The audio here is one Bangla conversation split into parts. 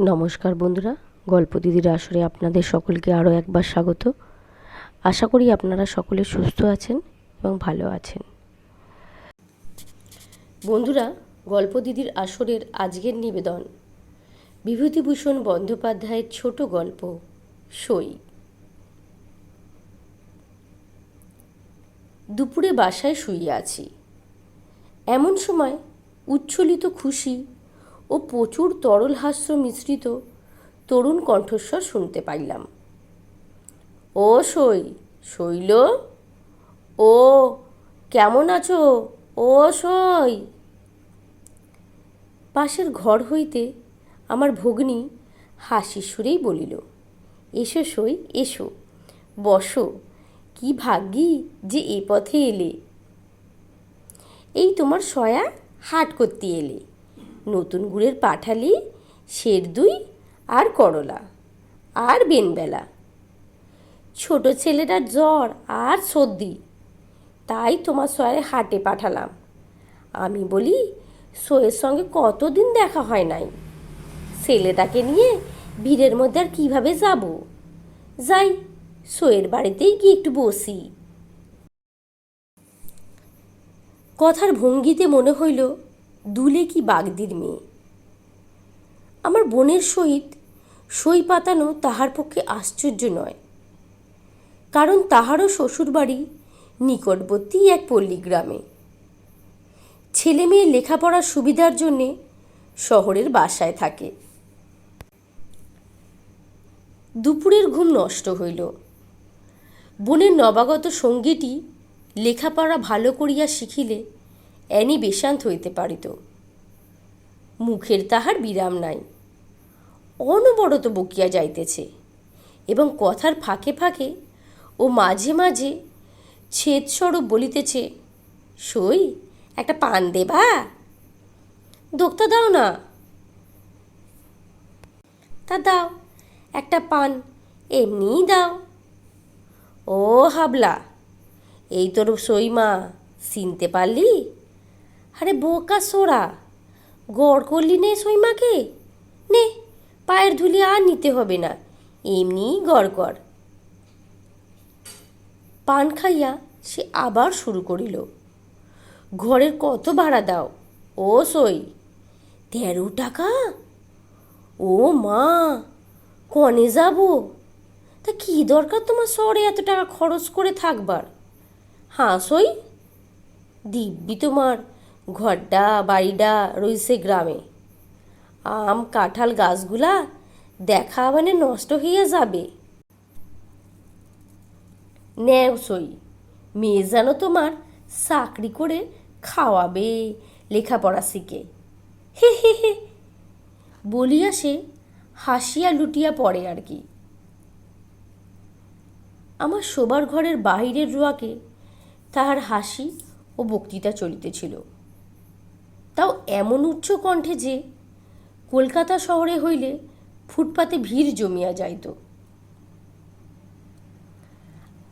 নমস্কার বন্ধুরা, গল্প দিদির আসরে আপনাদের সকলকে আরও একবার স্বাগত। আশা করি আপনারা সকলে সুস্থ আছেন এবং ভালো আছেন। বন্ধুরা, গল্প দিদির আসরের আজকের নিবেদন বিভূতিভূষণ বন্দ্যোপাধ্যায়ের ছোট গল্প সই। দুপুরে বাসায় শুয়ে আছি। এমন সময় উচ্ছ্বলিত খুশি ও প্রচুর তরল হাস্য মিশ্রিত তরুণ কণ্ঠস্বর শুনতে পাইলাম। ও সই, শৈল, ও কেমন আছো? ও সই। পাশের ঘর হইতে আমার ভগ্নী হাসির সুরেই বলিল, এসো সই, এসো, বসো, কি ভাগ্যি যে এ পথে এলে। এই তোমার সয়া হাট করতে এলে, নতুন গুড়ের পাঠালি, সের দুই আর করলা আর বেনবেলা। ছোট ছেলেটার জ্বর আর সর্দি, তাই তোমার সয়ারে হাটে পাঠালাম। আমি বলি, সয়ের সঙ্গে কতদিন দেখা হয় নাই, ছেলেটাকে নিয়ে ভিড়ের মধ্যে আর কীভাবে যাব, যাই সয়ের বাড়িতেই গিয়ে একটু বসি। কথার ভঙ্গিতে মনে হইল দুলে কি বাগদির মেয়ে। আমার বোনের সহিত সই পাতানো তাহার পক্ষে আশ্চর্য নয়, কারণ তাহারও শ্বশুরবাড়ি নিকটবর্তী এক পল্লীগ্রামে। ছেলে মেয়ে লেখাপড়ার সুবিধার জন্যে শহরের বাসায় থাকে। দুপুরের ঘুম নষ্ট হইল। বোনের নবাগত সঙ্গীটি লেখাপড়া ভালো করিয়া শিখিলে অ্যানি বেশান্ত হইতে পারিত। মুখের তাহার বিরাম নাই, অনবরত বকিয়া যাইতেছে এবং কথার ফাঁকে ফাঁকে ও মাঝে মাঝে ছেদস্বরূপ বলিতেছে, সই, একটা পান দেবা? দোক্তা দাও না। তা দাও, একটা পান এমনিই দাও। ও হাবলা, এই তোর সইমা, চিনতে পারলি? আরে বোকা সোরা, গড় করলি নে সইমাকে, নে পায়ের ধুলি আর নিতে হবে না, এমনিই গড় কর। পান খাইয়া সে আবার শুরু করিল, ঘরের কত ভাড়া দাও? ও সই, 13 টাকা। ও মা, কনে যাব? তা কি দরকার তোমার শহরে এত টাকা খরচ করে থাকবার? হ্যাঁ সই, দিব্যি তোমার ঘরটা বাড়িটা রইছে গ্রামে, আম কাঁঠাল গাছগুলা দেখা মানে নষ্ট হইয়া যাবে। নেও সই, মেয়ে যেন তোমার চাকরি করে খাওয়াবে, লেখাপড়া শিখে, হে হে হে বলিয়া সে হাসিয়া লুটিয়া পড়ে আর কি। আমার শোবার ঘরের বাহিরের রোয়াকে তাহার হাসি ও বক্তৃতা চলিতেছিল, তাও এমন উচ্চ কণ্ঠে যে কলকাতা শহরে হইলে ফুটপাতে ভিড় জমিয়া যাইত।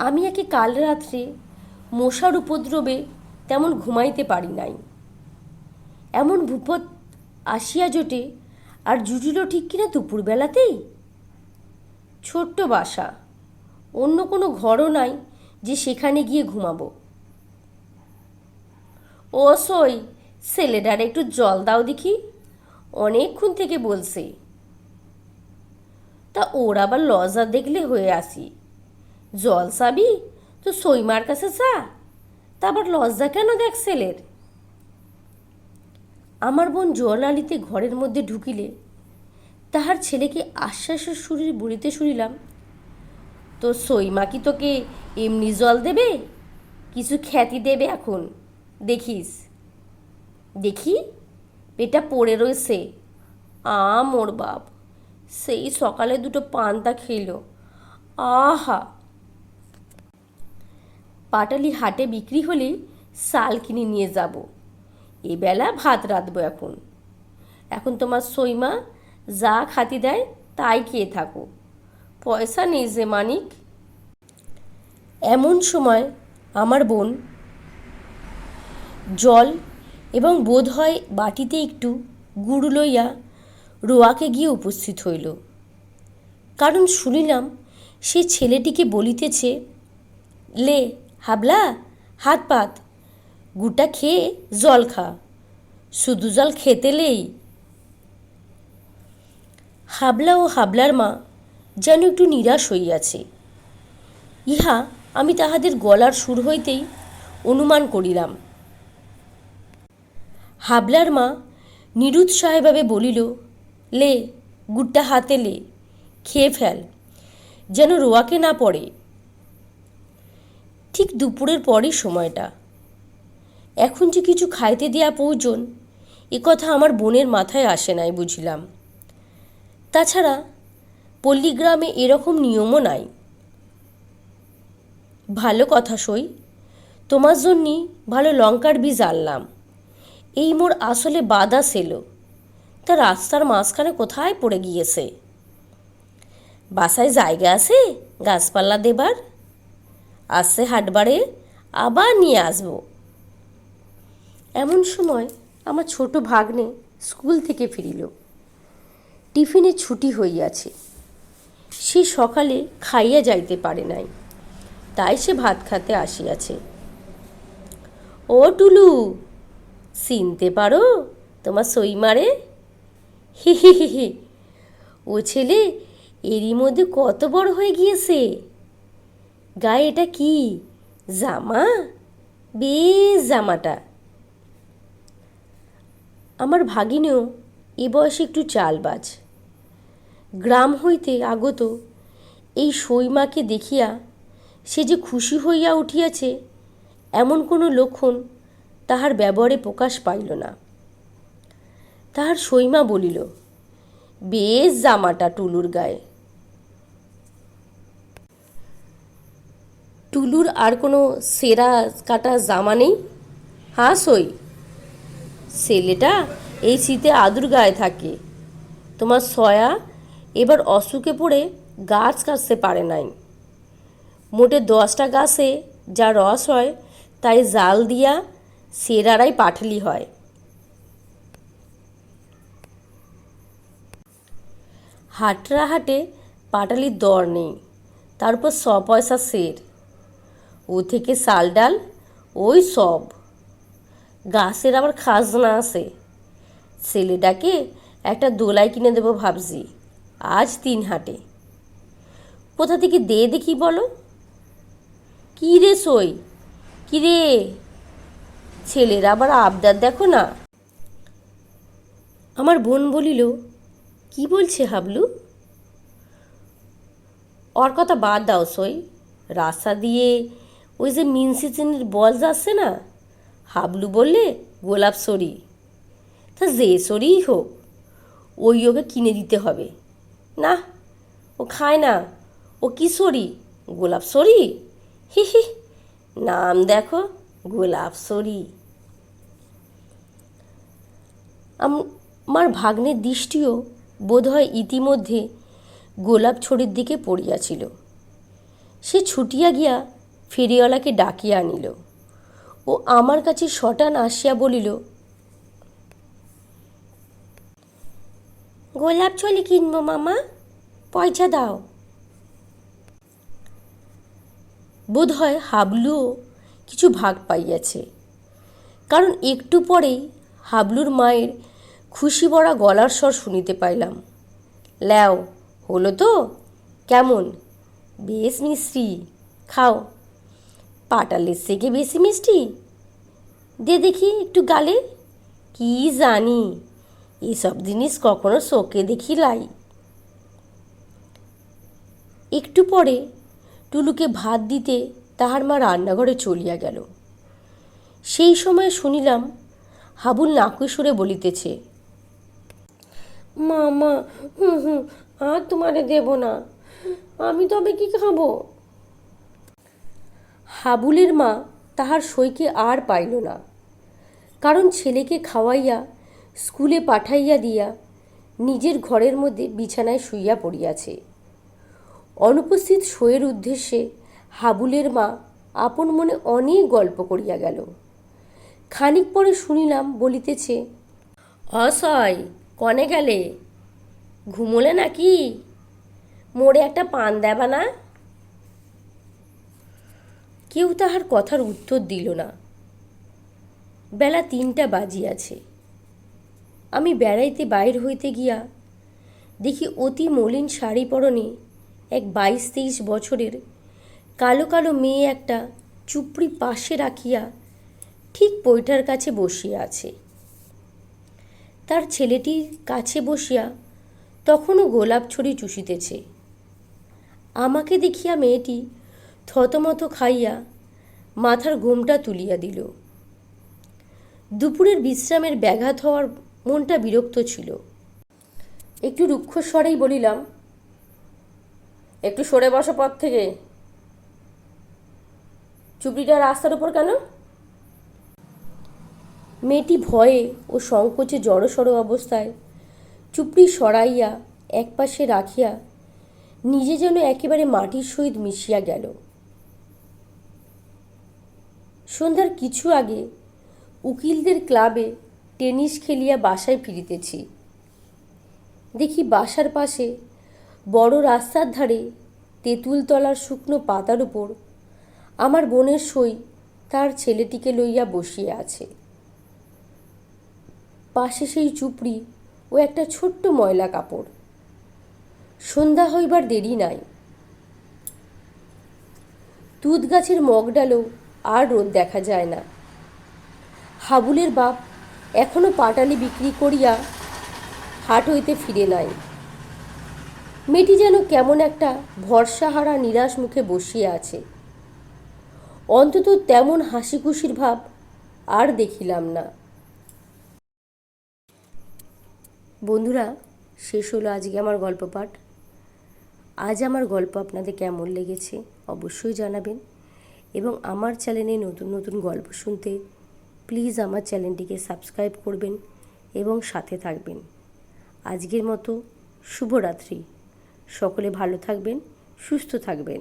আমি একে কাল রাত্রে মশার উপদ্রবে তেমন ঘুমাইতে পারি নাই। এমন ভূপত আসিয়া জোটে আর জুটিল ঠিক কিনা দুপুরবেলাতেই। ছোট্ট বাসা, অন্য কোনো ঘরও নাই যে সেখানে গিয়ে ঘুমাবো। ও সই, ছেলেটার একটু জল দাও দেখি, অনেকক্ষণ থেকে বলছে। তা ওর আবার লজ্জা দেখলে হয়ে আসি, জল চাবি তো সইমার কাছে যা, তা আবার লজ্জা কেন দেখ ছেলের? আমার বোন জল আলিতে ঘরের মধ্যে ঢুকিলে তাহার ছেলেকে আশ্বাসের সুরে বলিতে শুনিলাম, তো সইমা কি তোকে এমনি জল দেবে? কিছু খ্যাতি দেবে এখন, দেখিস। দেখি পেটা পড়ে রয়েছে। মোর বাপ, সেই সকালে দুটো পান্তা খেল। আহা, পাটালি হাটে বিক্রি হলে শাল কিনে নিয়ে যাব, এবেলা ভাত রাঁধবো। এখন এখন তোমার সইমা যা খাতি দেয় তাই খেয়ে থাকো, পয়সা নেই যে মানিক। এমন সময় আমার বোন জল এবং বোধ হয় বাটিতে একটু গুড় লইয়া রোয়াকে গিয়ে উপস্থিত হইল। কারণ শুনিলাম সে ছেলেটিকে বলিতেছে, লে হাবলা, হাত পাত, গুটা খেয়ে জল খা, শুধু জল খেতেলেই। হাবলা ও হাবলার মা যেন একটু নিরাশ হইয়াছে। ইহা আমি তাহাদের গলার সুর হইতেই অনুমান করিলাম। হাবলার মা নিরুৎসাহভাবে বলিল, লে গুড়টা হাতে লে, খেয়ে ফেল, যেন রোয়াকে না পড়ে। ঠিক দুপুরের পরই সময়টা। এখন যে কিছু খাইতে দেয়া প্রয়োজন এ কথা আমার বোনের মাথায় আসে নাই বুঝিলাম। তাছাড়া পল্লীগ্রামে এরকম নিয়মও নাই। ভালো কথা সই, তোমার জন্যই ভালো লঙ্কার বীজ আনলাম। এই মোর আসলে বাদা সেলো, তা রাস্তার মাঝখানে কোথায় পড়ে গিয়েছে। বাসায় জায়গা আছে গাছপালা দেবার? আসছে হাটবারে আবার নিয়ে আসবো। এমন সময় আমার ছোট ভাগ্নে স্কুল থেকে ফিরিল। টিফিনে ছুটি হইয়াছে। সে সকালে খাইয়া যাইতে পারে নাই, তাই সে ভাত খাতে আসিয়াছে। ও টুলু, চিনতে পারো তোমার সইমারে? হি হি হি হি, ও ছেলে এরই মধ্যে কত বড় হয়ে গিয়েছে। গায়ে এটা কি জামা? বেশ জামাটা। আমার ভাগিনেও এ বয়সে একটু চালবাজ। গ্রাম হইতে আগত এই সইমাকে দেখিয়া সে যে খুশি হইয়া উঠিয়াছে এমন কোনো লক্ষণ তাহার ব্যবহারে প্রকাশ পাইল না। তাহার সইমা বলিল, বেশ জামাটা টুলুর গায়ে। টুলুর আর কোনো সেরা কাটা জামা নেই? হ্যাঁ সই, ছেলেটা এই শীতে আদুর গায়ে থাকে। তোমার সয়া এবার অসুখে পড়ে গাছ কাটতে পারে নাই। মোটে 10টা গাছে যা রস হয় তাই জাল দিয়া সেরারাই পাঠালি হয়। হাটরা হাটে পাটালির দর নেই, তার উপর 100 পয়সা সের। ও থেকে চাল ডাল ওই সব। গাছের আবার খাজনা আছে। ছেলেটাকে একটা দোলাই কিনে দেবো ভাবছি, আজ 3 হাটে। কোথা থেকে দে দেখি বলো। কী রে সই, কী রে? ছেলের আবার আবদার দেখো না। আমার বোন বলিল, কি বলছে হাবলু? ওর কথা বাদ দাও সই। রাস্তা দিয়ে ওই যে মিনসি চিনির বল যাচ্ছে না, হাবলু বললে গোলাপ সরি। তা যে সরিই হোক, ওই ওকে কিনে দিতে হবে। না, ও খায় না। ও কি সরি? গোলাপ সরি? হি হি, নাম দেখো, গোলাপ সরি। আমার ভাগ্নের দৃষ্টিও বোধহয় ইতিমধ্যে গোলাপ ছড়ির দিকে পড়িয়াছিল। সে ছুটিয়া গিয়া ফেরিওয়ালাকে ডাকিয়া আনিল ও আমার কাছে শটান আসিয়া বলিল, গোলাপ ছড়ি কিনবো মামা, পয়সা দাও। বোধ হয় হাবলুও কিছু ভাগ পাইয়াছে, কারণ একটু পরেই হাবলুর মায়ের খুশি ভরা গলার স্বর শুনিতে পাইলাম। ল্যাও হলো তো? কেমন? বেশ মিষ্টি, খাও। পাটালের থেকে বেশি মিষ্টি? দে দেখি একটু গালে। কি জানি, এসব জিনিস কখনো চোখে দেখি লাই। একটু পরে টুলুকে ভাত দিতে তাহার মা রান্নাঘরে চলিয়া গেল। সেই সময় শুনিলাম হাবুল নাকুই সুরে বলিতেছে, মামা আর তোমারে দেব না, আমি তবে কি খাবো? হাবুলের মা তাহার সইকে আর পাইল না, কারণ ছেলেকে খাওয়াইয়া স্কুলে পাঠাইয়া দিয়া নিজের ঘরের মধ্যে বিছানায় শুইয়া পড়িয়াছে। অনুপস্থিত সইয়ের উদ্দেশ্যে হাবুলের মা আপন মনে অনেক গল্প করিয়া গেল। খানিক পরে শুনিলাম বলিতেছে, অসয় কনে গেলে? ঘুমোলে নাকি? মোড়ে একটা পান দেবা না? কেউ তাহার কথার উত্তর দিল না। বেলা 3টা বাজিয়াছে। আমি বেড়াইতে বাইর হইতে গিয়া দেখি অতি মলিন শাড়ি পরনে এক 22-23 বছরের কালো কালো মেয়ে একটা চুপড়ি পাশে রাখিয়া ঠিক পৈঠার কাছে বসিয়া আছে। তার ছেলেটির কাছে বসিয়া তখনও গোলাপ ছড়ি চুষিতেছে। আমাকে দেখিয়া মেয়েটি থতমত খাইয়া মাথার ঘোমটা তুলিয়া দিল। দুপুরের বিশ্রামের ব্যাঘাত হওয়ার মনটা বিরক্ত ছিল। একটু রুক্ষ স্বরেই বলিলাম, একটু সরে বসো পথ থেকে। চুপড়িটা রাস্তার উপর কেন? মেয়েটি ভয়ে ও সংকোচে জড়সড় অবস্থায় চুপড়ি সরাইয়া একপাশে রাখিয়া নিজে যেন একেবারে মাটির সহিত মিশিয়া গেল। সন্ধ্যার কিছু আগে উকিলদের ক্লাবে টেনিস খেলিয়া বাসায় ফিরিতেছি। দেখি বাসার পাশে বড় রাস্তার ধারে তেঁতুলতলার শুকনো পাতার উপর আমার বোনের সই তার ছেলেটিকে লইয়া বসিয়া আছে। পাশে সেই চুপড়ি ও একটা ছোট্ট ময়লা কাপড়। সন্ধ্যা হইবার দেরি নাই। তুঁত গাছের মগডালেও আর রোদ দেখা যায় না। হাবুলের বাপ এখনো পাটালি বিক্রি করিয়া হাট হইতে ফিরে নাই। মেয়েটি যেন কেমন একটা ভরসাহারা নিরাশ মুখে বসিয়া আছে। অন্তত তেমন হাসি খুশির ভাব আর দেখিলাম না। বন্ধুরা, শেষ হলো আজকে আমার গল্প পাঠ। আজ আমার গল্প আপনাদের কেমন লেগেছে অবশ্যই জানাবেন, এবং আমার চ্যানেলে নতুন নতুন গল্প শুনতে প্লিজ আমার চ্যানেলটিকে সাবস্ক্রাইব করবেন এবং সাথে থাকবেন। আজকের মতো শুভরাত্রি। সকলে ভালো থাকবেন, সুস্থ থাকবেন।